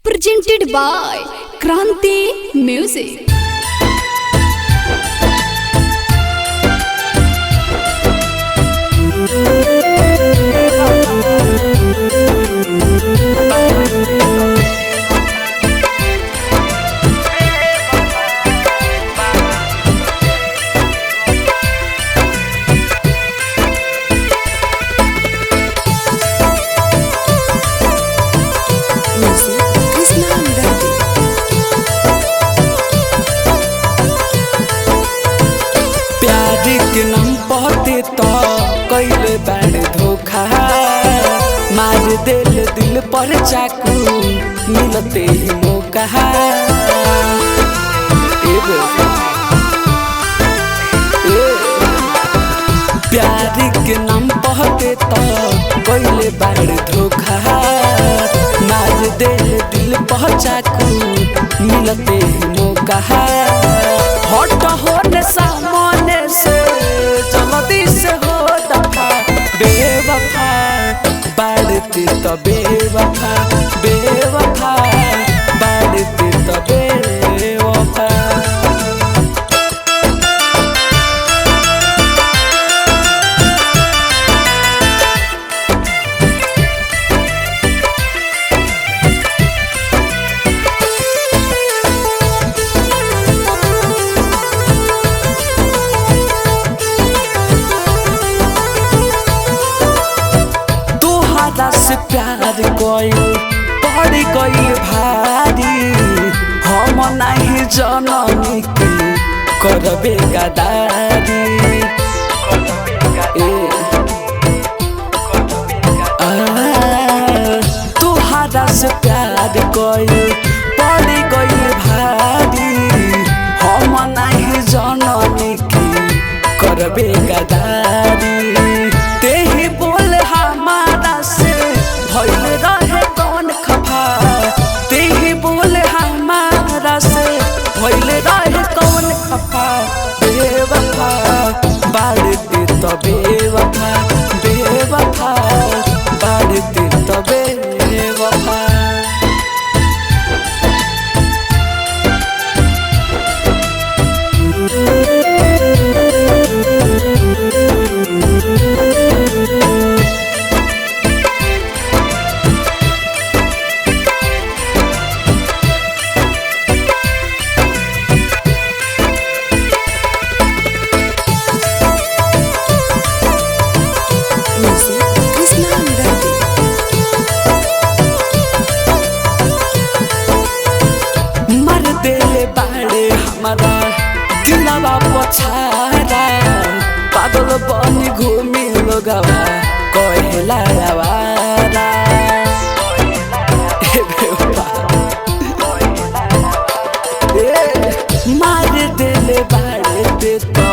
presented by Kranti Music. के नाम पहते तो कैले बाड़ धोखा मार दिल पर चाकू मिलते ही मौका। प्यार के नाम पहते तो कैले बाड़ धोखा मार दिल पर चाकू मिलते ही मौका। हट होने सामने से जल्दी से हो दफा बेवफा बाढ़ती तो बेवफा बेवफा बाढ़ती तो बेवफा। से प्यार कोई पड़ गई भारी हम नहीं जननी की करबे गदारी। तुहारा से प्यार कोई पड़ गई भारी हम नहीं जननी की करबे गदारी। तेही बोल हमारा से भइल रहे कौन खफा तेही बोल हमारा से भइल रहे कौन खफा। बेवफा बाढ़ती तो बेवफा बेवफा बाढ़ती तो बेवफा। हमारा दिलवा पछारा पागल बनी घूमी लोगवा कहला आवारा। मार दिले बाड़े दे तो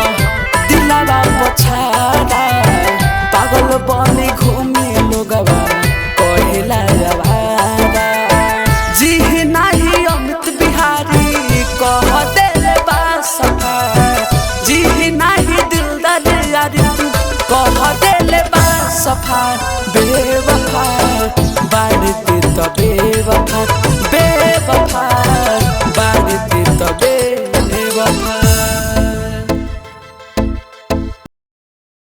दिलवा पछारा पागल बनी घूमी लोगवा कहला आवारा। जी नहीं अमित बिहारी कह दिल बासफा जी नहीं दिलदार यारी तू कह दिल बासफा।